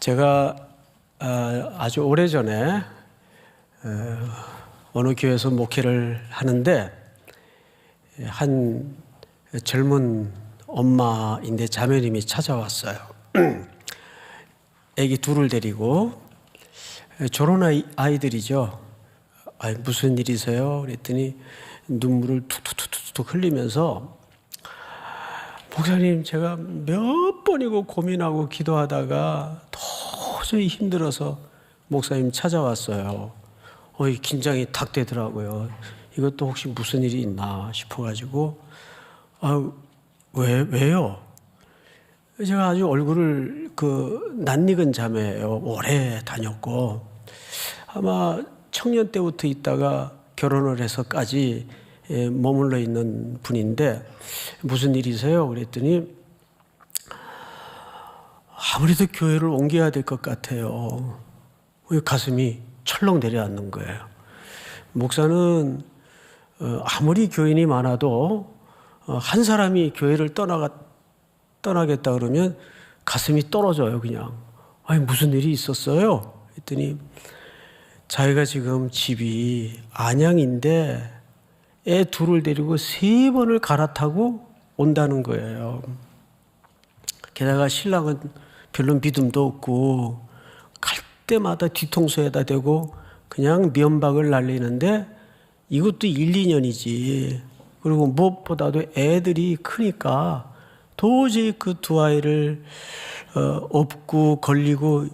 제가 아주 오래전에 어느 교회에서 목회를 하는데 한 젊은 엄마인데 자매님이 찾아왔어요. 아기 둘을 데리고 결혼 아이들이죠. 무슨 일이세요? 그랬더니 눈물을 툭툭툭툭 흘리면서 목사님, 제가 몇 번이고 고민하고 기도하다가 도저히 힘들어서 목사님 찾아왔어요. 긴장이 탁 되더라고요. 이것도 혹시 무슨 일이 있나 싶어가지고 왜요? 제가 아주 얼굴을 낯익은 자매예요. 오래 다녔고 아마 청년 때부터 있다가 결혼을 해서까지 머물러 있는 분인데 무슨 일이세요? 그랬더니 아무래도 교회를 옮겨야 될 것 같아요. 가슴이 철렁 내려앉는 거예요. 목사는 아무리 교인이 많아도 한 사람이 교회를 떠나겠다 그러면 가슴이 떨어져요. 그냥 무슨 일이 있었어요? 그랬더니 자기가 지금 집이 안양인데 애 둘을 데리고 3번을 갈아타고 온다는 거예요. 게다가 신랑은 별로 믿음도 없고 갈 때마다 뒤통수에다 대고 그냥 면박을 날리는데 이것도 1, 2년이지. 그리고 무엇보다도 애들이 크니까 도저히 그 두 아이를 업고 걸리고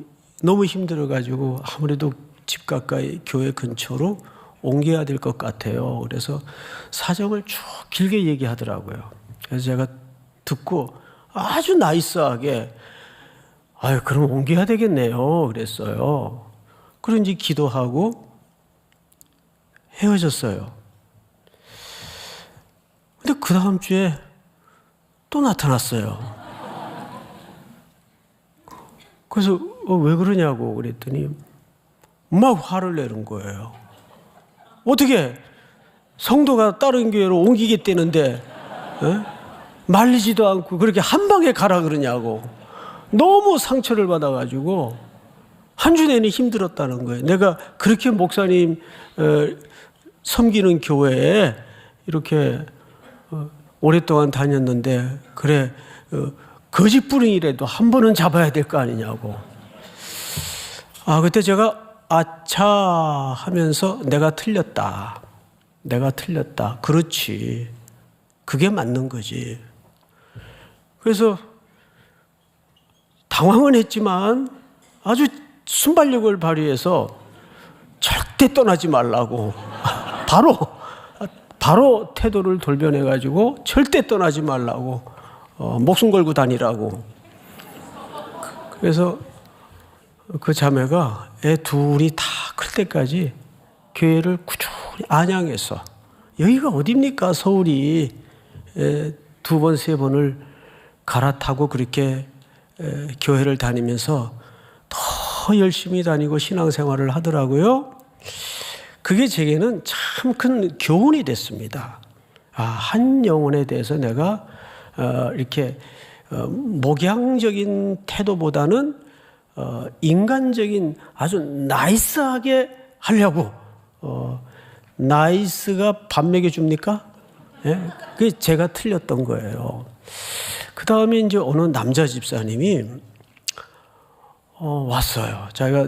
너무 힘들어가지고 아무래도 집 가까이 교회 근처로 옮겨야 될 것 같아요. 그래서 사정을 쭉 길게 얘기하더라고요. 그래서 제가 듣고 아주 나이스하게 그럼 옮겨야 되겠네요. 그랬어요. 그런지 기도하고 헤어졌어요. 근데 그 다음 주에 또 나타났어요. 그래서 왜 그러냐고 그랬더니 막 화를 내는 거예요. 어떻게 성도가 다른 교회로 옮기겠다는데 말리지도 않고 그렇게 한 방에 가라 그러냐고. 너무 상처를 받아가지고 한 주 내내 힘들었다는 거예요. 내가 그렇게 목사님 섬기는 교회에 이렇게 오랫동안 다녔는데 그래 거짓부릉이라도 한 번은 잡아야 될 거 아니냐고. 그때 제가 아차 하면서 내가 틀렸다. 그렇지. 그게 맞는 거지. 그래서 당황은 했지만 아주 순발력을 발휘해서 절대 떠나지 말라고 바로 태도를 돌변해가지고 절대 떠나지 말라고 목숨 걸고 다니라고. 그래서 그 자매가 애 둘이 다 클 때까지 교회를 꾸준히 안양에서, 여기가 어딥니까 서울이, 2번 3번을 갈아타고 그렇게 교회를 다니면서 더 열심히 다니고 신앙생활을 하더라고요. 그게 제게는 참 큰 교훈이 됐습니다. 한 영혼에 대해서 내가 이렇게 목양적인 태도보다는 인간적인 아주 나이스하게 하려고. 나이스가 밥 먹여줍니까? 그게 제가 틀렸던 거예요. 그 다음에 이제 어느 남자 집사님이 왔어요. 자기가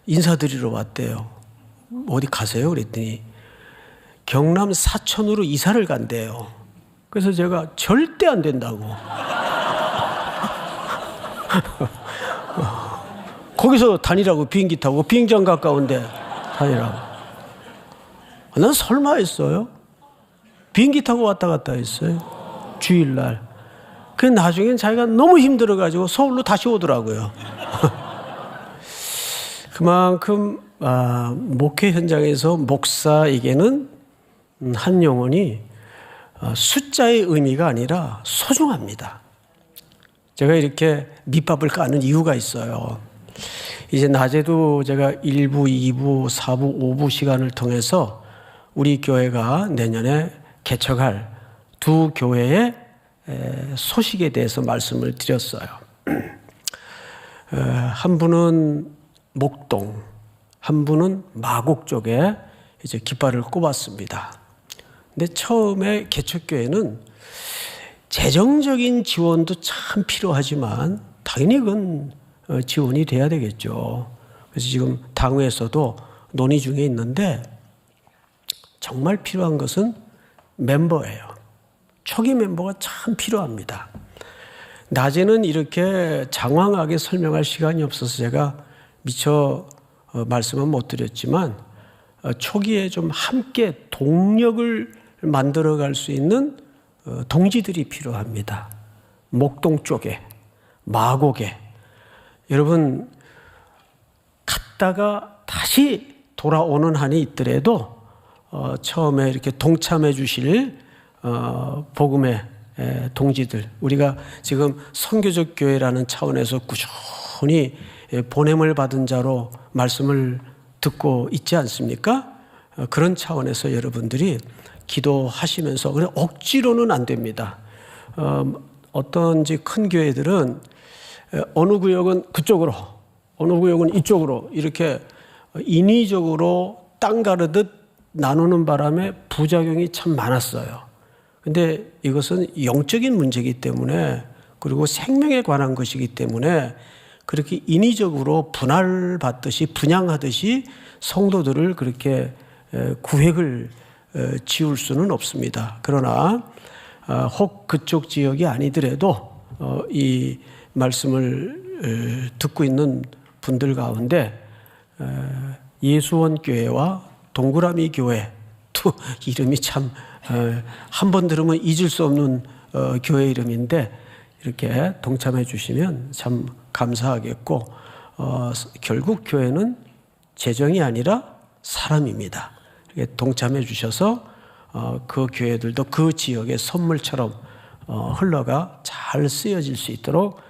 인사드리러 왔대요. 어디 가세요? 그랬더니 경남 사천으로 이사를 간대요. 그래서 제가 절대 안 된다고. 거기서 다니라고. 비행기 타고 비행장 가까운데 다니라고. 난 설마 했어요. 비행기 타고 왔다 갔다 했어요. 주일날. 그 나중엔 자기가 너무 힘들어가지고 서울로 다시 오더라고요. 그만큼 목회 현장에서 목사에게는 한 영혼이 숫자의 의미가 아니라 소중합니다. 제가 이렇게 밑밥을 까는 이유가 있어요. 이제 낮에도 제가 1부, 2부, 4부, 5부 시간을 통해서 우리 교회가 내년에 개척할 2 교회의 소식에 대해서 말씀을 드렸어요. 한 분은 목동, 한 분은 마곡 쪽에 이제 깃발을 꼽았습니다. 근데 처음에 개척교회는 재정적인 지원도 참 필요하지만 당연히 그건 지원이 돼야 되겠죠. 그래서 지금 당회에서도 논의 중에 있는데 정말 필요한 것은 멤버예요. 초기 멤버가 참 필요합니다. 낮에는 이렇게 장황하게 설명할 시간이 없어서 제가 미처 말씀은 못 드렸지만 초기에 좀 함께 동력을 만들어갈 수 있는 동지들이 필요합니다. 목동 쪽에, 마곡에. 여러분 갔다가 다시 돌아오는 한이 있더라도 처음에 이렇게 동참해 주실 복음의 동지들, 우리가 지금 선교적 교회라는 차원에서 꾸준히 보냄을 받은 자로 말씀을 듣고 있지 않습니까? 그런 차원에서 여러분들이 기도하시면서, 그래 억지로는 안 됩니다. 어떤지 큰 교회들은 어느 구역은 그쪽으로, 어느 구역은 이쪽으로 이렇게 인위적으로 땅 가르듯 나누는 바람에 부작용이 참 많았어요. 근데 이것은 영적인 문제이기 때문에, 그리고 생명에 관한 것이기 때문에 그렇게 인위적으로 분할받듯이 분양하듯이 성도들을 그렇게 구획을 지울 수는 없습니다. 그러나 혹 그쪽 지역이 아니더라도 이 말씀을 듣고 있는 분들 가운데 예수원 교회와 동그라미 교회, 또 이름이 참 한 번 들으면 잊을 수 없는 교회 이름인데 이렇게 동참해 주시면 참 감사하겠고, 결국 교회는 재정이 아니라 사람입니다. 동참해 주셔서 그 교회들도 그 지역의 선물처럼 흘러가 잘 쓰여질 수 있도록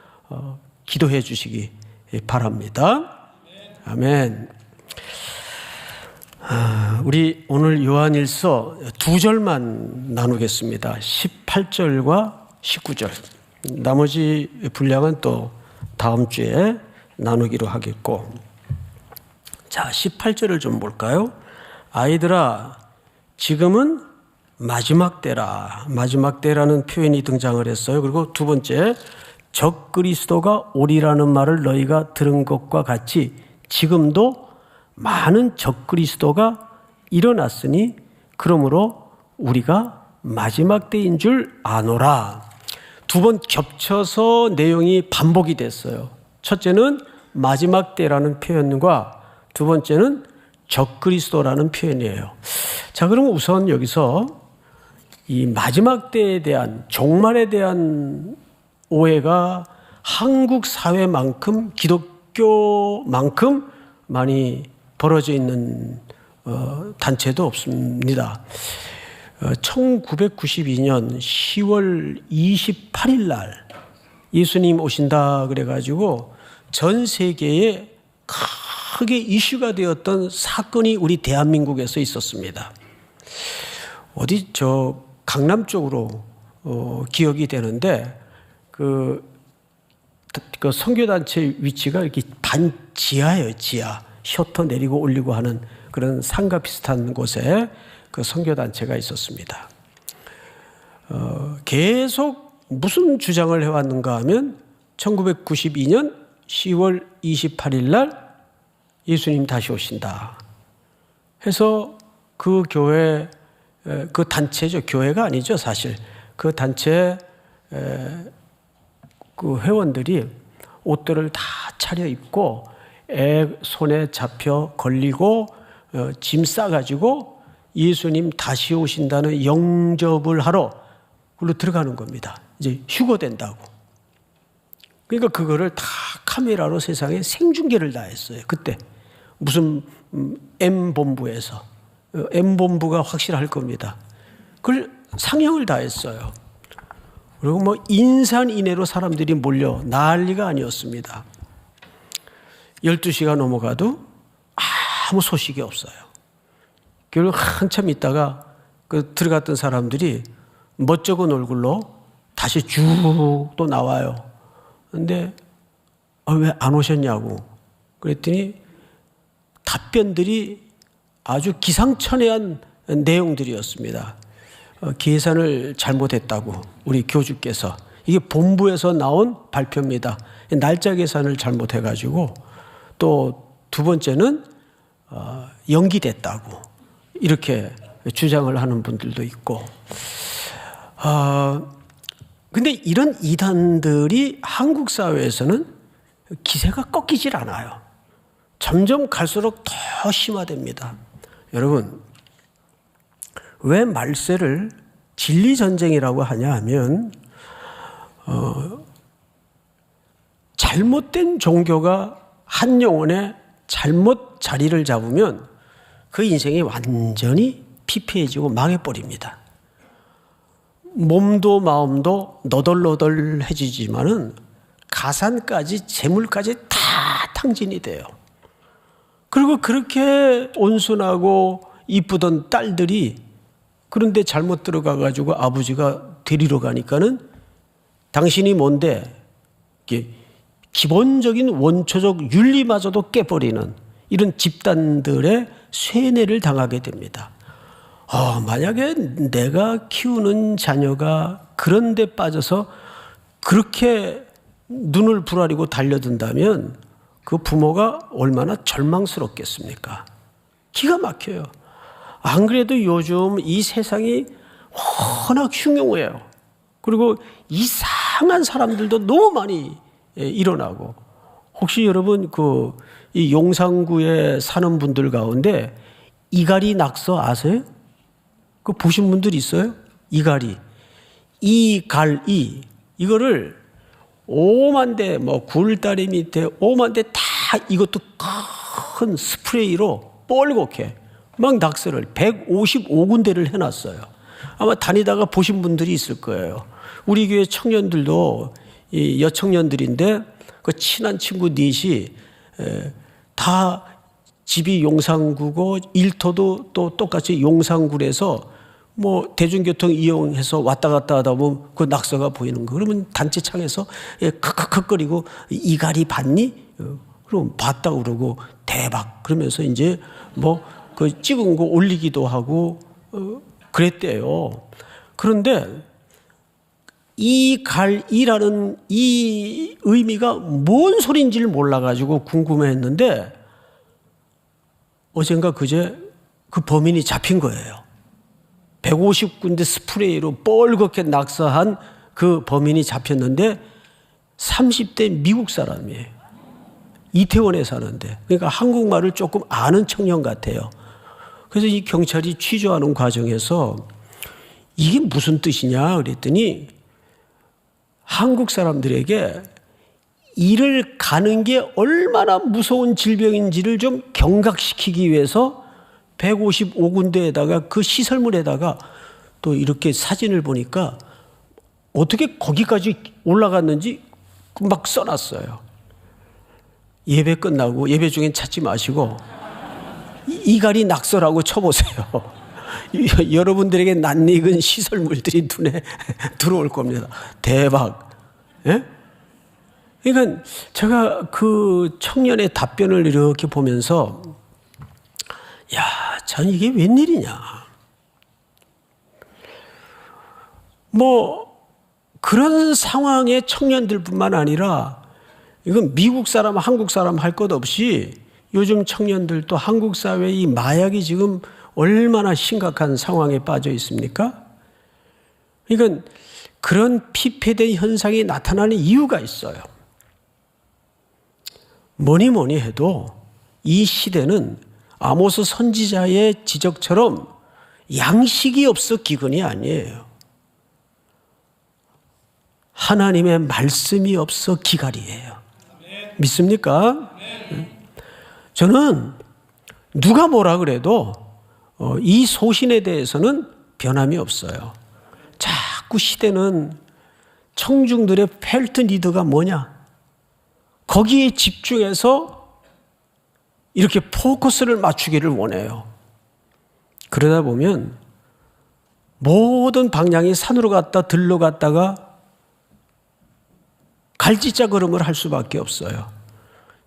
기도해 주시기 바랍니다. 아멘. 우리 오늘 요한일서 2절만 나누겠습니다. 18절과 19절. 나머지 분량은 또 다음 주에 나누기로 하겠고. 자, 18절을 좀 볼까요? 아이들아, 지금은 마지막 때라. 마지막 때라는 표현이 등장을 했어요. 그리고 두 번째, 적 그리스도가 오리라는 말을 너희가 들은 것과 같이 지금도 많은 적 그리스도가 일어났으니 그러므로 우리가 마지막 때인 줄 아노라. 두 번 겹쳐서 내용이 반복이 됐어요. 첫째는 마지막 때라는 표현과 두 번째는 적 그리스도라는 표현이에요. 자, 그럼 우선 여기서 이 마지막 때에 대한, 종말에 대한 오해가 한국 사회만큼, 기독교만큼 많이 벌어져 있는 단체도 없습니다. 1992년 10월 28일 날 예수님 오신다 그래가지고 전 세계에 크게 이슈가 되었던 사건이 우리 대한민국에서 있었습니다. 어디 저 강남 쪽으로 기억이 되는데 그 선교단체 위치가 이렇게 반지하예요. 지하. 셔터 내리고 올리고 하는 그런 상가 비슷한 곳에 그 선교단체가 있었습니다. 계속 무슨 주장을 해왔는가 하면 1992년 10월 28일 날 예수님 다시 오신다 해서 그 교회, 그 단체죠. 교회가 아니죠, 사실. 그 단체 그 회원들이 옷들을 다 차려입고 애 손에 잡혀 걸리고 짐 싸가지고 예수님 다시 오신다는 영접을 하러 그걸로 들어가는 겁니다. 이제 휴거된다고. 그러니까 그거를 다 카메라로 세상에 생중계를 다 했어요. 그때 무슨 M본부에서 M본부가 확실할 겁니다. 그걸 상영을 다 했어요. 그리고 뭐 인산인해로 사람들이 몰려 난리가 아니었습니다. 12시가 넘어가도 아무 소식이 없어요. 결국 한참 있다가 그 들어갔던 사람들이 멋쩍은 얼굴로 다시 쭉 또 나와요. 근데 왜 안 오셨냐고 그랬더니 답변들이 아주 기상천외한 내용들이었습니다. 계산을 잘못했다고 우리 교주께서. 이게 본부에서 나온 발표입니다. 날짜 계산을 잘못해가지고 또 두 번째는 연기됐다고 이렇게 주장을 하는 분들도 있고. 근데 이런 이단들이 한국 사회에서는 기세가 꺾이질 않아요. 점점 갈수록 더 심화됩니다. 여러분, 왜 말세를 진리전쟁이라고 하냐 하면 잘못된 종교가 한 영혼에 잘못 자리를 잡으면 그 인생이 완전히 피폐해지고 망해버립니다. 몸도 마음도 너덜너덜해지지만은 가산까지 재물까지 다 탕진이 돼요. 그리고 그렇게 온순하고 이쁘던 딸들이 그런데 잘못 들어가가지고 아버지가 데리러 가니까는 당신이 뭔데 기본적인 원초적 윤리마저도 깨버리는 이런 집단들의 쇠뇌를 당하게 됩니다. 만약에 내가 키우는 자녀가 그런 데 빠져서 그렇게 눈을 부라리고 달려든다면 그 부모가 얼마나 절망스럽겠습니까? 기가 막혀요. 안 그래도 요즘 이 세상이 워낙 흉흉해요. 그리고 이상한 사람들도 너무 많이 일어나고. 혹시 여러분 이 용산구에 사는 분들 가운데 이갈이 낙서 아세요? 그 보신 분들 있어요? 이갈이. 이갈이. 이거를 5만 대, 굴다리 밑에 5만 대 다 이것도 큰 스프레이로 뻘겋게 막 낙서를 155군데를 해놨어요. 아마 다니다가 보신 분들이 있을 거예요. 우리 교회 청년들도 이 여청년들인데 그 친한 친구 넷이 다 집이 용산구고 일터도 또 똑같이 용산구에서 대중교통 이용해서 왔다 갔다 하다 보면 그 낙서가 보이는 거. 그러면 단체 창에서 컥컥거리고 이갈이 봤니? 그럼 봤다 그러고 대박. 그러면서 이제 그 찍은 거 올리기도 하고 그랬대요. 그런데 이갈이라는 이 의미가 뭔 소리인지를 몰라가지고 궁금해했는데 어젠가 그제 그 범인이 잡힌 거예요. 150군데 스프레이로 뻘겋게 낙서한 그 범인이 잡혔는데 30대 미국 사람이에요. 이태원에 사는데. 그러니까 한국말을 조금 아는 청년 같아요. 그래서 이 경찰이 취조하는 과정에서 이게 무슨 뜻이냐 그랬더니 한국 사람들에게 이를 가는 게 얼마나 무서운 질병인지를 좀 경각시키기 위해서 155군데에다가 그 시설물에다가 또 이렇게 사진을 보니까 어떻게 거기까지 올라갔는지 막 써놨어요. 예배 끝나고 예배 중엔 찾지 마시고 이갈이 낙서라고 쳐보세요. 여러분들에게 낯익은 시설물들이 눈에 들어올 겁니다. 대박. 예? 그러니까 제가 그 청년의 답변을 이렇게 보면서 참 이게 웬일이냐. 그런 상황의 청년들뿐만 아니라 이건 미국 사람, 한국 사람 할 것 없이 요즘 청년들도 한국 사회의 이 마약이 지금 얼마나 심각한 상황에 빠져 있습니까? 그러니까 그런 피폐된 현상이 나타나는 이유가 있어요. 뭐니 해도 이 시대는 아모스 선지자의 지적처럼 양식이 없어 기근이 아니에요. 하나님의 말씀이 없어 기갈이에요. 믿습니까? 저는 누가 뭐라 그래도 이 소신에 대해서는 변함이 없어요. 자꾸 시대는 청중들의 펠트 니드가 뭐냐? 거기에 집중해서 이렇게 포커스를 맞추기를 원해요. 그러다 보면 모든 방향이 산으로 갔다 들로 갔다가 갈지자 걸음을 할 수밖에 없어요.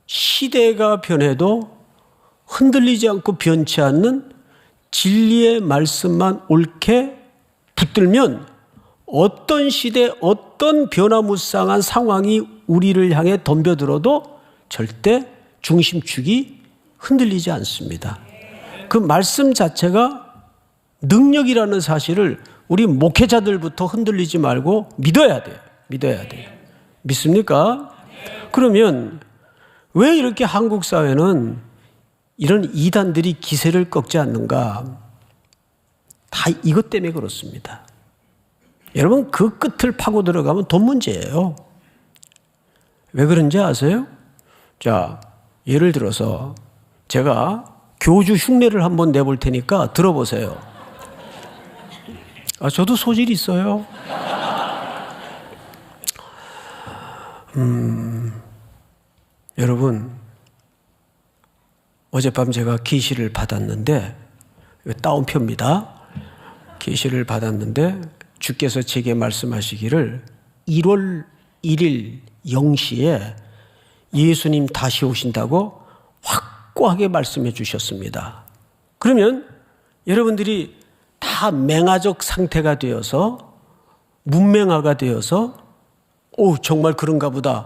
시대가 변해도 흔들리지 않고 변치 않는 진리의 말씀만 옳게 붙들면 어떤 시대, 어떤 변화무쌍한 상황이 우리를 향해 덤벼들어도 절대 중심축이 흔들리지 않습니다. 그 말씀 자체가 능력이라는 사실을 우리 목회자들부터 흔들리지 말고 믿어야 돼요. 믿어야 돼요. 믿습니까? 그러면 왜 이렇게 한국 사회는 이런 이단들이 기세를 꺾지 않는가? 다 이것 때문에 그렇습니다. 여러분, 그 끝을 파고 들어가면 돈 문제예요. 왜 그런지 아세요? 자, 예를 들어서 제가 교주 흉내를 한번 내볼 테니까 들어보세요. 저도 소질이 있어요. 여러분, 어젯밤 제가 계시를 받았는데, 다운표입니다. 계시를 받았는데 주께서 제게 말씀하시기를 1월 1일 0시에 예수님 다시 오신다고 확고하게 말씀해 주셨습니다. 그러면 여러분들이 다 맹아적 상태가 되어서 문맹아가 되어서 정말 그런가 보다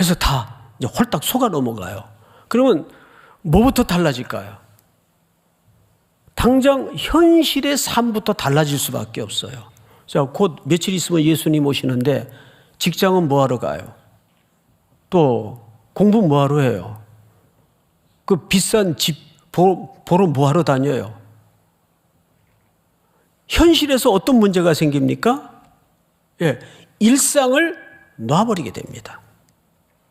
해서 다 이제 홀딱 속아 넘어가요. 그러면 뭐부터 달라질까요? 당장 현실의 삶부터 달라질 수밖에 없어요. 자, 곧 며칠 있으면 예수님 오시는데 직장은 뭐하러 가요? 또 공부 뭐하러 해요? 그 비싼 집 보러 뭐하러 다녀요? 현실에서 어떤 문제가 생깁니까? 일상을 놔버리게 됩니다.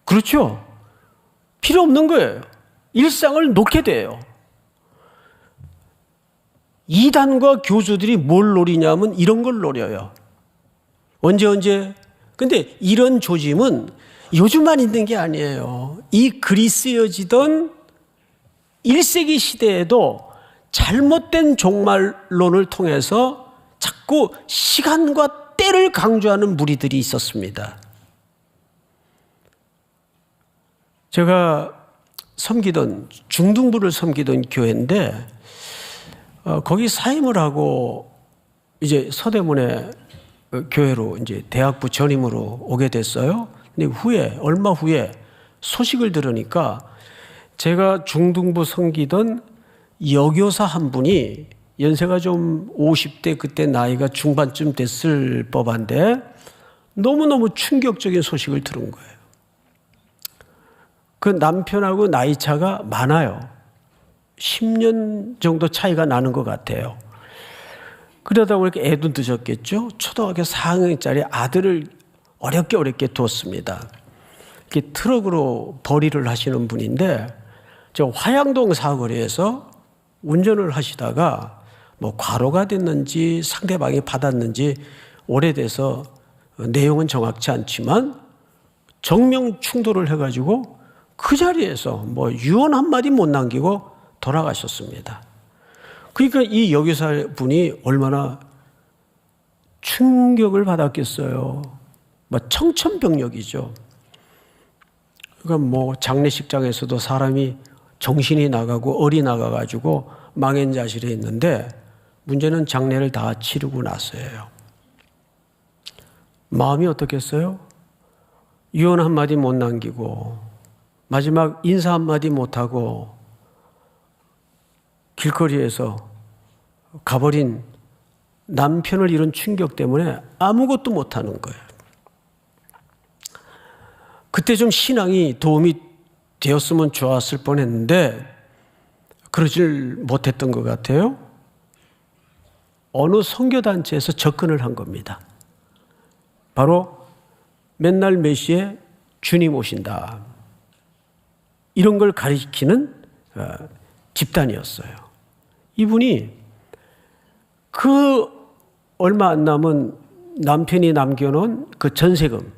그렇죠? 필요 없는 거예요. 일상을 놓게 돼요. 이단과 교주들이 뭘 노리냐면 이런 걸 노려요. 언제? 근데 이런 조짐은 요즘만 있는 게 아니에요. 이 글이 쓰여지던 1세기 시대에도 잘못된 종말론을 통해서 자꾸 시간과 때를 강조하는 무리들이 있었습니다. 제가 중등부를 섬기던 교회인데 거기 사임을 하고 이제 서대문에 교회로 이제 대학부 전임으로 오게 됐어요. 근데 얼마 후에 소식을 들으니까 제가 중등부 섬기던 여교사 한 분이 연세가 좀 50대 그때 나이가 중반쯤 됐을 법한데 너무너무 충격적인 소식을 들은 거예요. 그 남편하고 나이 차가 많아요. 10년 정도 차이가 나는 것 같아요. 그러다 보니까 애도 늦었겠죠. 초등학교 4학년짜리 아들을 어렵게 두었습니다. 이렇게 트럭으로 벌이를 하시는 분인데 저 화양동 사거리에서 운전을 하시다가 뭐 과로가 됐는지 상대방이 받았는지 오래돼서 내용은 정확치 않지만 정명 충돌을 해가지고 그 자리에서 뭐 유언 한마디 못 남기고 돌아가셨습니다. 그러니까 이 여교사 분이 얼마나 충격을 받았겠어요. 뭐 청천벽력이죠. 그러니까 뭐 장례식장에서도 사람이 정신이 나가고 얼이 나가가지고 망연자실해 있는데 문제는 장례를 다 치르고 나서예요. 마음이 어떻겠어요? 유언 한마디 못 남기고 마지막 인사 한마디 못하고 길거리에서 가버린 남편을 잃은 충격 때문에 아무것도 못하는 거예요. 그때 좀 신앙이 도움이 되었으면 좋았을 뻔했는데 그러질 못했던 것 같아요. 어느 선교단체에서 접근을 한 겁니다. 바로 맨날 몇 시에 주님 오신다. 이런 걸 가리키는 집단이었어요. 이분이 그 얼마 안 남은 남편이 남겨놓은 그 전세금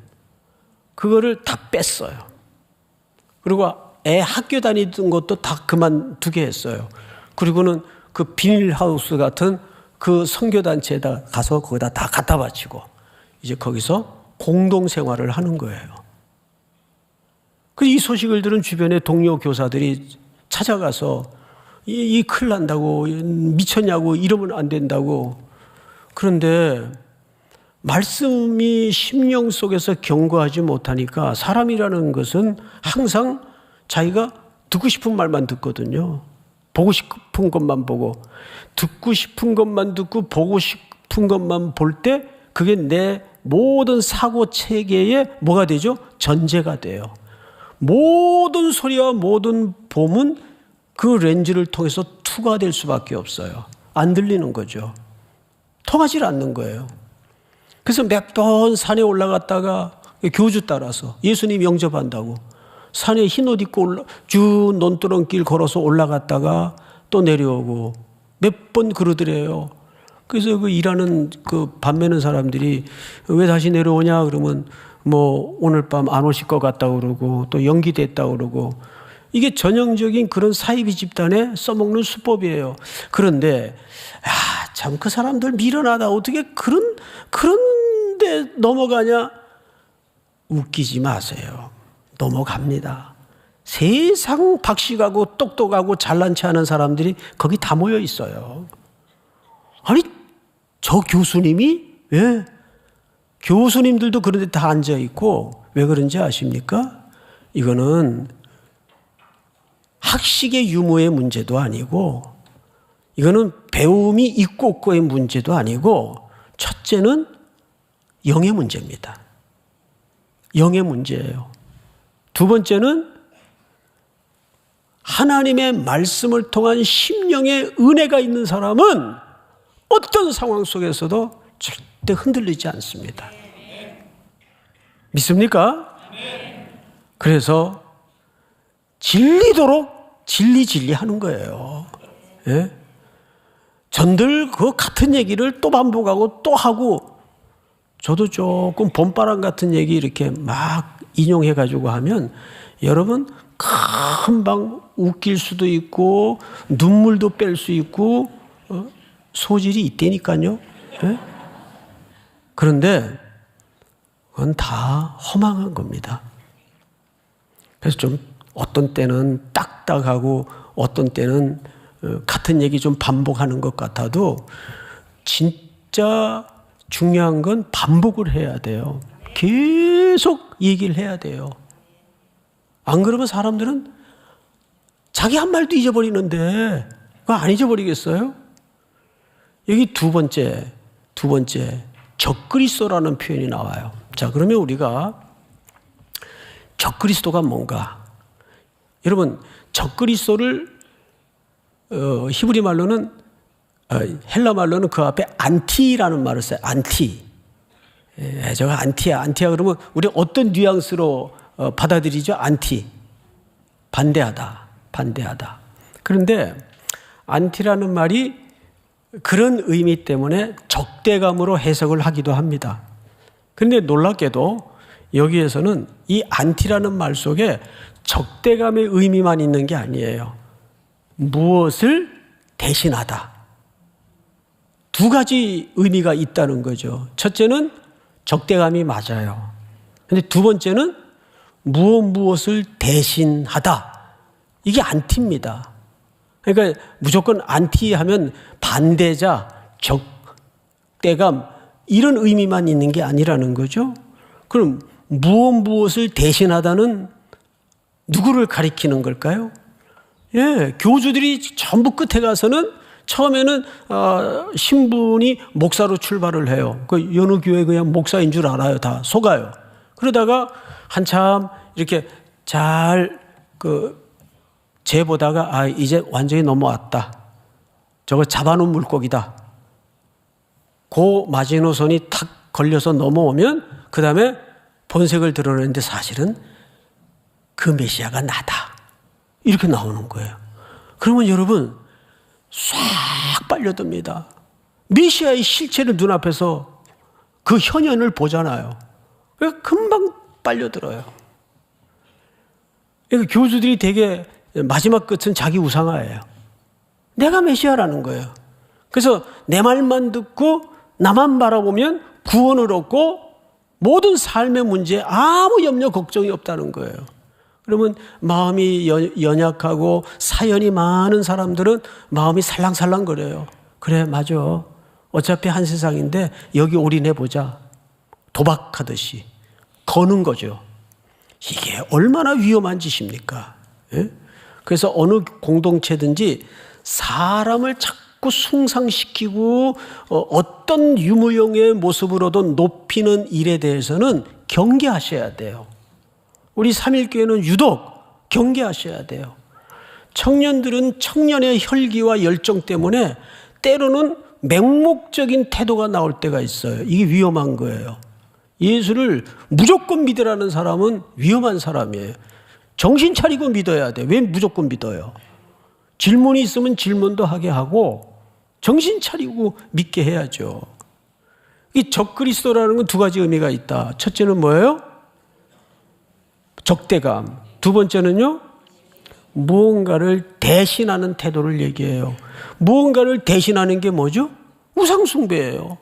그거를 다 뺐어요. 그리고 애 학교 다니던 것도 다 그만두게 했어요. 그리고는 그 비닐하우스 같은 그 선교단체에다 가서 거기다 다 갖다 바치고 이제 거기서 공동생활을 하는 거예요. 이 소식을 들은 주변의 동료 교사들이 찾아가서 이 큰일 난다고, 미쳤냐고, 이러면 안 된다고. 그런데 말씀이 심령 속에서 경고하지 못하니까 사람이라는 것은 항상 자기가 듣고 싶은 말만 듣거든요. 보고 싶은 것만 보고, 듣고 싶은 것만 듣고 보고 싶은 것만 볼 때 그게 내 모든 사고 체계의 뭐가 되죠? 전제가 돼요. 모든 소리와 모든 봄은 그 렌즈를 통해서 투과될 수밖에 없어요. 안 들리는 거죠. 통하지 않는 거예요. 그래서 몇 번 산에 올라갔다가 교주 따라서 예수님 영접한다고 산에 흰옷 입고 쭉 논두렁길 걸어서 올라갔다가 또 내려오고 몇 번 그러더래요. 그래서 그 일하는 그 밥 매는 사람들이 왜 다시 내려오냐 그러면 뭐 오늘 밤 안 오실 것 같다고 그러고 또 연기됐다고 그러고 이게 전형적인 그런 사이비 집단에 써먹는 수법이에요. 그런데 참 그 사람들 미련하다. 어떻게 그런데 넘어가냐? 웃기지 마세요. 넘어갑니다. 세상 박식하고 똑똑하고 잘난 체 하는 사람들이 거기 다 모여 있어요. 아니 저 교수님이 왜? 교수님들도 그런데 다 앉아 있고 왜 그런지 아십니까? 이거는 학식의 유무의 문제도 아니고 이거는 배움이 있고 없고의 문제도 아니고 첫째는 영의 문제입니다. 영의 문제예요. 두 번째는 하나님의 말씀을 통한 심령의 은혜가 있는 사람은 어떤 상황 속에서도 절대 흔들리지 않습니다. 믿습니까? 그래서 진리도록 진리 하는 거예요. 예? 전들 그 같은 얘기를 또 반복하고 또 하고 저도 조금 봄바람 같은 얘기 이렇게 막 인용해 가지고 하면 여러분 금방 웃길 수도 있고 눈물도 뺄 수 있고 소질이 있다니까요. 예? 그런데 그건 다 허망한 겁니다. 그래서 좀 어떤 때는 딱딱하고 어떤 때는 같은 얘기 좀 반복하는 것 같아도 진짜 중요한 건 반복을 해야 돼요. 계속 얘기를 해야 돼요. 안 그러면 사람들은 자기 한 말도 잊어버리는데 그거 안 잊어버리겠어요? 여기 두 번째 적그리스도라는 표현이 나와요. 자, 그러면 우리가 적그리스도가 뭔가? 여러분, 적그리스도를 히브리 말로는 헬라 말로는 그 앞에 안티라는 말을 써요. 안티. 저가 안티야 그러면 우리 어떤 뉘앙스로 받아들이죠? 안티. 반대하다. 그런데 안티라는 말이 그런 의미 때문에 적대감으로 해석을 하기도 합니다. 그런데 놀랍게도 여기에서는 이 안티라는 말 속에 적대감의 의미만 있는 게 아니에요. 무엇을 대신하다. 두 가지 의미가 있다는 거죠. 첫째는 적대감이 맞아요. 그런데 두 번째는 무엇을 대신하다. 이게 안티입니다. 그러니까 무조건 안티하면 반대자, 적대감 이런 의미만 있는 게 아니라는 거죠. 그럼 무엇을 대신하다는 누구를 가리키는 걸까요? 예, 교주들이 전부 끝에 가서는 처음에는 신분이 목사로 출발을 해요. 그 여느 교회 그냥 목사인 줄 알아요. 다 속아요. 그러다가 한참 이렇게 잘 재보다가 이제 완전히 넘어왔다. 저거 잡아놓은 물고기다. 그 마지노선이 탁 걸려서 넘어오면 그 다음에 본색을 드러내는데 사실은 그 메시아가 나다. 이렇게 나오는 거예요. 그러면 여러분 싹 빨려듭니다. 메시아의 실체를 눈앞에서 그 현현을 보잖아요. 금방 빨려들어요. 그러니까 교주들이 되게 마지막 끝은 자기 우상화예요. 내가 메시아라는 거예요. 그래서 내 말만 듣고 나만 바라보면 구원을 얻고 모든 삶의 문제에 아무 염려 걱정이 없다는 거예요. 그러면 마음이 연약하고 사연이 많은 사람들은 마음이 살랑살랑거려요. 그래, 맞아. 어차피 한 세상인데 여기 올인해보자. 도박하듯이 거는 거죠. 이게 얼마나 위험한 짓입니까? 예? 그래서 어느 공동체든지 사람을 자꾸 숭상시키고 어떤 유무용의 모습으로도 높이는 일에 대해서는 경계하셔야 돼요. 우리 삼일교회는 유독 경계하셔야 돼요. 청년들은 청년의 혈기와 열정 때문에 때로는 맹목적인 태도가 나올 때가 있어요. 이게 위험한 거예요. 예수를 무조건 믿으라는 사람은 위험한 사람이에요. 정신 차리고 믿어야 돼. 왜 무조건 믿어요? 질문이 있으면 질문도 하게 하고 정신 차리고 믿게 해야죠. 이 적그리스도라는 건 두 가지 의미가 있다. 첫째는 뭐예요? 적대감. 두 번째는요, 무언가를 대신하는 태도를 얘기해요. 무언가를 대신하는 게 뭐죠? 우상숭배예요.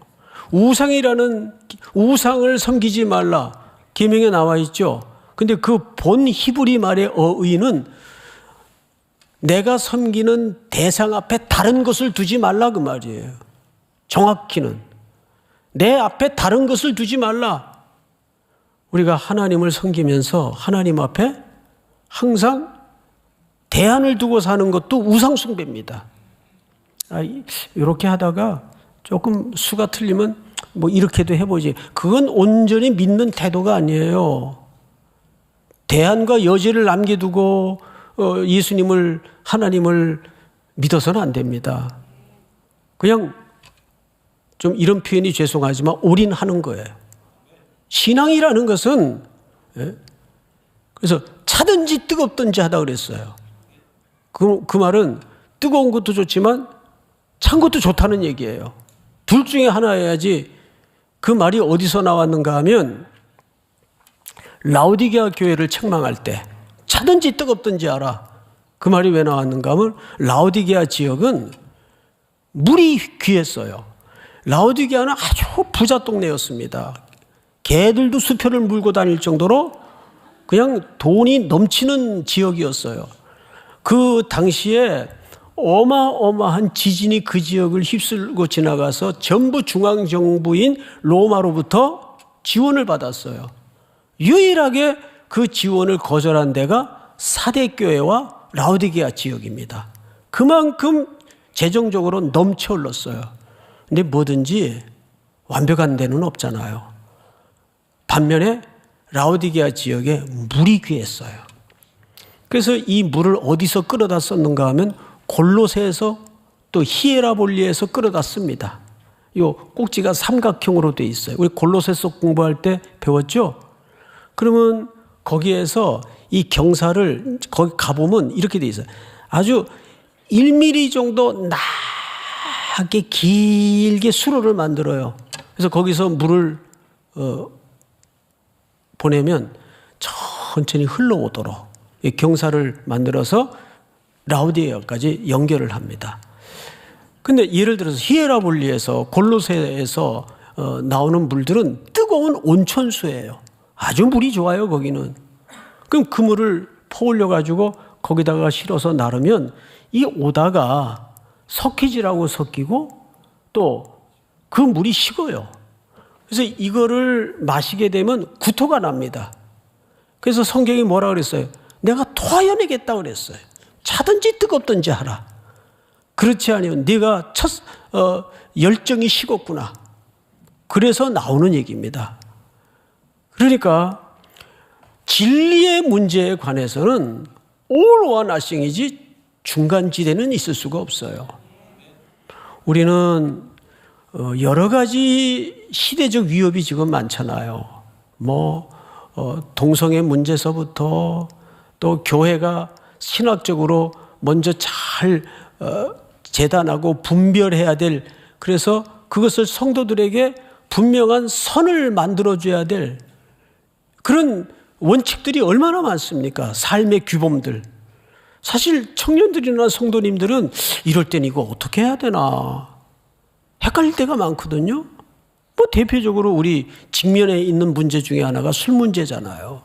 우상을 섬기지 말라. 계명에 나와 있죠. 근데 그 본 히브리 말의 어의는 내가 섬기는 대상 앞에 다른 것을 두지 말라 그 말이에요. 정확히는 내 앞에 다른 것을 두지 말라. 우리가 하나님을 섬기면서 하나님 앞에 항상 대안을 두고 사는 것도 우상숭배입니다. 이렇게 하다가 조금 수가 틀리면 뭐 이렇게도 해보지. 그건 온전히 믿는 태도가 아니에요. 대안과 여지를 남겨두고 예수님을, 하나님을 믿어서는 안 됩니다. 그냥 좀 이런 표현이 죄송하지만 올인하는 거예요. 신앙이라는 것은, 그래서 차든지 뜨겁든지 하다 그랬어요. 그 말은 뜨거운 것도 좋지만 찬 것도 좋다는 얘기예요. 둘 중에 하나여야지. 그 말이 어디서 나왔는가 하면 라오디게아 교회를 책망할 때 차든지 뜨겁든지 하라. 그 말이 왜 나왔는가 하면 라오디게아 지역은 물이 귀했어요. 라오디게아는 아주 부자 동네였습니다. 개들도 수표를 물고 다닐 정도로 그냥 돈이 넘치는 지역이었어요. 그 당시에 어마어마한 지진이 그 지역을 휩쓸고 지나가서 전부 중앙정부인 로마로부터 지원을 받았어요. 유일하게 그 지원을 거절한 데가 사대교회와 라오디게아 지역입니다. 그만큼 재정적으로 넘쳐 흘렀어요. 근데 뭐든지 완벽한 데는 없잖아요. 반면에 라오디게아 지역에 물이 귀했어요. 그래서 이 물을 어디서 끌어다 썼는가 하면 골로새에서 또 히에라볼리에서 끌어다 씁니다. 이 꼭지가 삼각형으로 돼 있어요. 우리 골로새서 공부할 때 배웠죠? 그러면 거기에서 이 경사를 거기 가보면 이렇게 돼 있어요. 아주 1mm 정도 나게 길게 수로를 만들어요. 그래서 거기서 물을 보내면 천천히 흘러오도록 이 경사를 만들어서 라오디게아까지 연결을 합니다. 근데 예를 들어서 히에라볼리에서 골로새에서 나오는 물들은 뜨거운 온천수예요. 아주 물이 좋아요, 거기는. 그럼 그 물을 퍼올려 가지고 거기다가 실어서 나르면 이 오다가 석회질하고 섞이고 또 그 물이 식어요. 그래서 이거를 마시게 되면 구토가 납니다. 그래서 성경이 뭐라 그랬어요? 내가 토하여내겠다 그랬어요. 차든지 뜨겁든지 하라. 그렇지 않으면 네가 열정이 식었구나. 그래서 나오는 얘기입니다. 그러니까 진리의 문제에 관해서는 all or nothing이지 중간지대는 있을 수가 없어요. 우리는 여러 가지 시대적 위협이 지금 많잖아요. 동성애 문제서부터 또 교회가 신학적으로 먼저 잘 재단하고 분별해야 될, 그래서 그것을 성도들에게 분명한 선을 만들어줘야 될 그런 원칙들이 얼마나 많습니까? 삶의 규범들. 사실 청년들이나 성도님들은 이럴 땐 이거 어떻게 해야 되나 헷갈릴 때가 많거든요. 대표적으로 우리 직면에 있는 문제 중에 하나가 술 문제잖아요.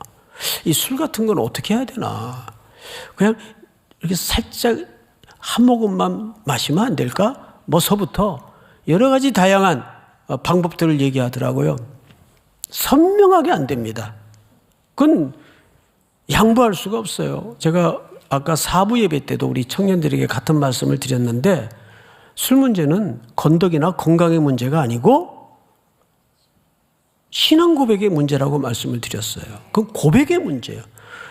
이 술 같은 건 어떻게 해야 되나? 그냥 이렇게 살짝 한 모금만 마시면 안 될까? 뭐서부터 여러 가지 다양한 방법들을 얘기하더라고요. 선명하게 안 됩니다. 그건 양보할 수가 없어요. 제가 아까 사부 예배 때도 우리 청년들에게 같은 말씀을 드렸는데 술 문제는 건덕이나 건강의 문제가 아니고 신앙 고백의 문제라고 말씀을 드렸어요. 그건 고백의 문제예요.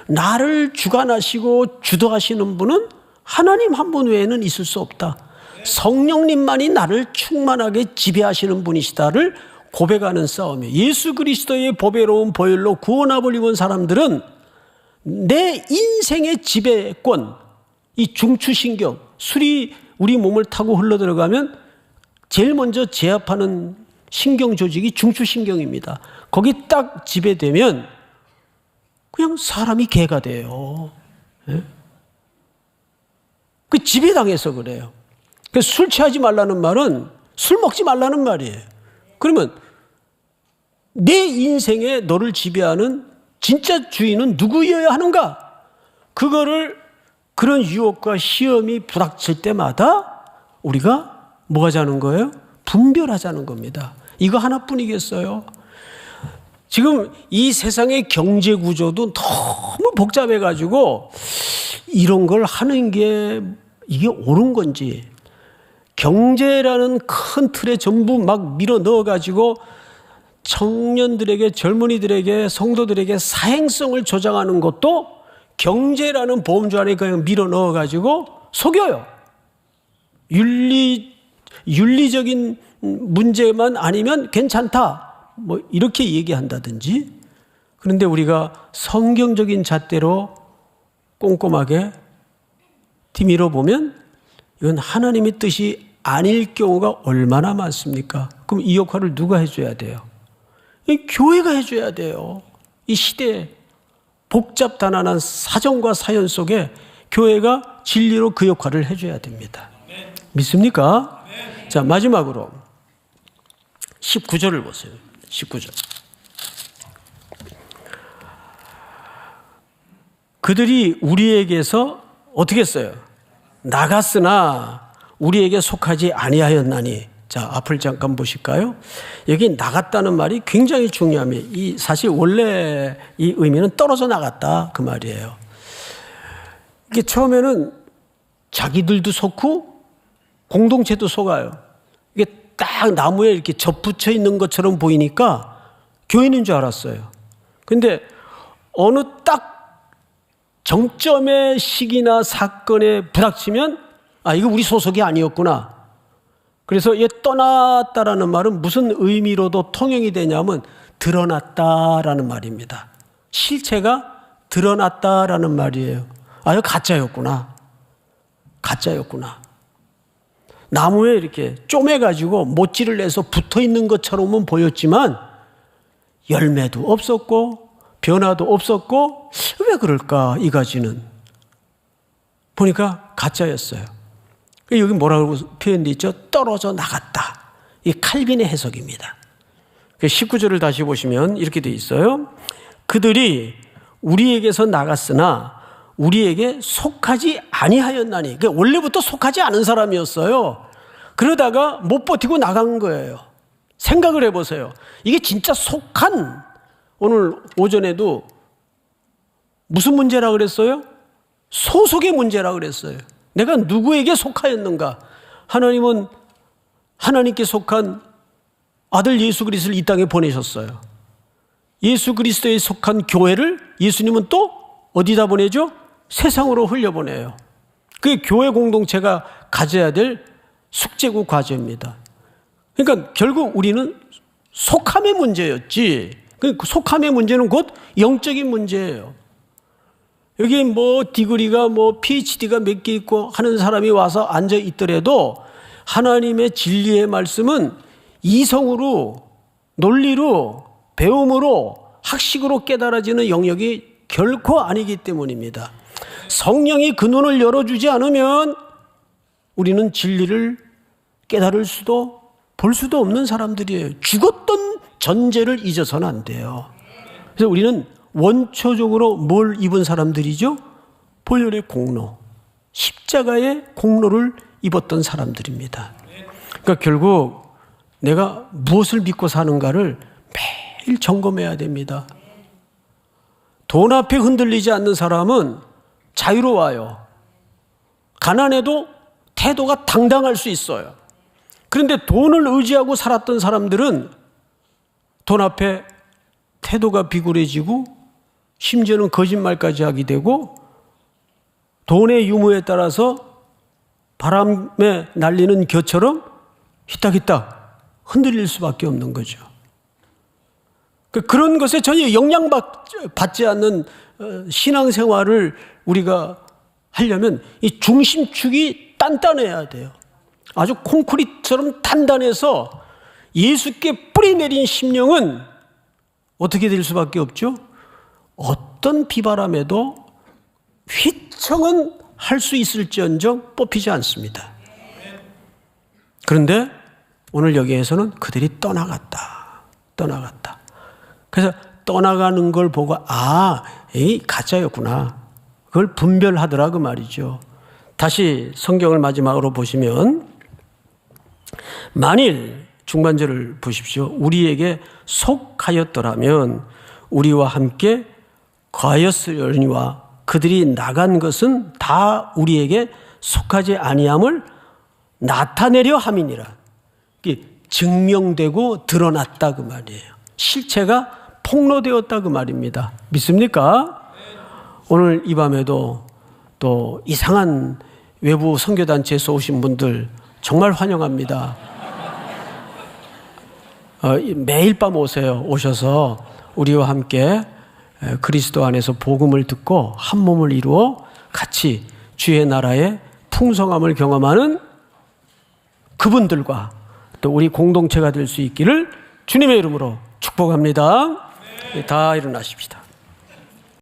나를 주관하시고 주도하시는 분은 하나님 한 분 외에는 있을 수 없다. 성령님만이 나를 충만하게 지배하시는 분이시다를 고백하는 싸움이에요. 예수 그리스도의 보배로운 보혈로 구원함을 입은 사람들은 내 인생의 지배권, 이 중추신경, 술이 우리 몸을 타고 흘러들어가면 제일 먼저 제압하는 신경 조직이 중추신경입니다. 거기 딱 지배되면 그냥 사람이 개가 돼요. 네? 그 지배당해서 그래요. 그래서 술 취하지 말라는 말은 술 먹지 말라는 말이에요. 그러면 내 인생에 너를 지배하는 진짜 주인은 누구여야 하는가? 그거를 그런 유혹과 시험이 부닥칠 때마다 우리가 뭐 하자는 거예요? 분별하자는 겁니다. 이거 하나뿐이겠어요? 지금 이 세상의 경제 구조도 너무 복잡해가지고 이런 걸 하는 게 이게 옳은 건지 경제라는 큰 틀에 전부 막 밀어 넣어가지고 청년들에게 젊은이들에게 성도들에게 사행성을 조장하는 것도 경제라는 보험주 안에 그냥 밀어 넣어가지고 속여요. 윤리적인 문제만 아니면 괜찮다. 뭐 이렇게 얘기한다든지. 그런데 우리가 성경적인 잣대로 꼼꼼하게 뒤밀어 보면 이건 하나님의 뜻이 아닐 경우가 얼마나 많습니까? 그럼 이 역할을 누가 해줘야 돼요? 이 교회가 해줘야 돼요. 이 시대에 복잡단안한 사정과 사연 속에 교회가 진리로 그 역할을 해줘야 됩니다. 믿습니까? 자, 마지막으로 19절을 보세요. 19절. 그들이 우리에게서 어떻게 했어요? 나갔으나 우리에게 속하지 아니하였나니. 자, 앞을 잠깐 보실까요? 여기 나갔다는 말이 굉장히 중요합니다. 이 사실 원래 이 의미는 떨어져 나갔다 그 말이에요. 이게 처음에는 자기들도 속고 공동체도 속아요. 이게 딱 나무에 이렇게 접붙여 있는 것처럼 보이니까 교인인 줄 알았어요. 근데 어느 딱 정점의 시기나 사건에 부닥치면 아, 이거 우리 소속이 아니었구나. 그래서 얘 떠났다라는 말은 무슨 의미로도 통용이 되냐면 드러났다라는 말입니다. 실체가 드러났다라는 말이에요. 아, 이거 가짜였구나. 가짜였구나. 나무에 이렇게 쪼매가지고 모찌를 내서 붙어 있는 것처럼은 보였지만 열매도 없었고 변화도 없었고 왜 그럴까 이 가지는. 보니까 가짜였어요. 여기 뭐라고 표현되어 있죠? 떨어져 나갔다. 이게 칼빈의 해석입니다. 19절을 다시 보시면 이렇게 되어 있어요. 그들이 우리에게서 나갔으나 우리에게 속하지 아니하였나니. 그러니까 원래부터 속하지 않은 사람이었어요. 그러다가 못 버티고 나간 거예요. 생각을 해보세요. 이게 진짜 속한, 오늘 오전에도 무슨 문제라 그랬어요? 소속의 문제라 그랬어요. 내가 누구에게 속하였는가? 하나님은 하나님께 속한 아들 예수 그리스도를 이 땅에 보내셨어요. 예수 그리스도에 속한 교회를 예수님은 또 어디다 보내죠? 세상으로 흘려보내요. 그게 교회 공동체가 가져야 될 숙제고 과제입니다. 그러니까 결국 우리는 속함의 문제였지. 그 속함의 문제는 곧 영적인 문제예요. 여기 뭐 디그리가 뭐 PhD가 몇 개 있고 하는 사람이 와서 앉아 있더라도 하나님의 진리의 말씀은 이성으로, 논리로, 배움으로, 학식으로 깨달아지는 영역이 결코 아니기 때문입니다. 성령이 그 눈을 열어주지 않으면 우리는 진리를 깨달을 수도 볼 수도 없는 사람들이에요. 죽었던 전제를 잊어서는 안 돼요. 그래서 우리는 원초적으로 뭘 입은 사람들이죠? 보혈의 공로, 십자가의 공로를 입었던 사람들입니다. 그러니까 결국 내가 무엇을 믿고 사는가를 매일 점검해야 됩니다. 돈 앞에 흔들리지 않는 사람은 자유로워요. 가난해도 태도가 당당할 수 있어요. 그런데 돈을 의지하고 살았던 사람들은 돈 앞에 태도가 비굴해지고 심지어는 거짓말까지 하게 되고 돈의 유무에 따라서 바람에 날리는 겨처럼 휘딱휘딱 흔들릴 수밖에 없는 거죠. 그런 것에 전혀 영향받지 않는 신앙생활을 우리가 하려면 이 중심축이 단단해야 돼요. 아주 콘크리트처럼 단단해서 예수께 뿌리내린 심령은 어떻게 될 수밖에 없죠? 어떤 비바람에도 휘청은 할 수 있을지언정 뽑히지 않습니다. 그런데 오늘 여기에서는 그들이 떠나갔다. 그래서 떠나가는 걸 보고 이 가짜였구나. 그걸 분별하더라 그 말이죠. 다시 성경을 마지막으로 보시면 만일 중반절을 보십시오. 우리에게 속하였더라면 우리와 함께 거하였으려니와 그들이 나간 것은 다 우리에게 속하지 아니함을 나타내려 함이니라. 증명되고 드러났다 그 말이에요. 실체가 폭로되었다 그 말입니다. 믿습니까? 오늘 이 밤에도 또 이상한 외부 선교단체에서 오신 분들 정말 환영합니다. 매일 밤 오셔서 우리와 함께 그리스도 안에서 복음을 듣고 한 몸을 이루어 같이 주의 나라의 풍성함을 경험하는 그분들과 또 우리 공동체가 될 수 있기를 주님의 이름으로 축복합니다. 다 일어나십시다.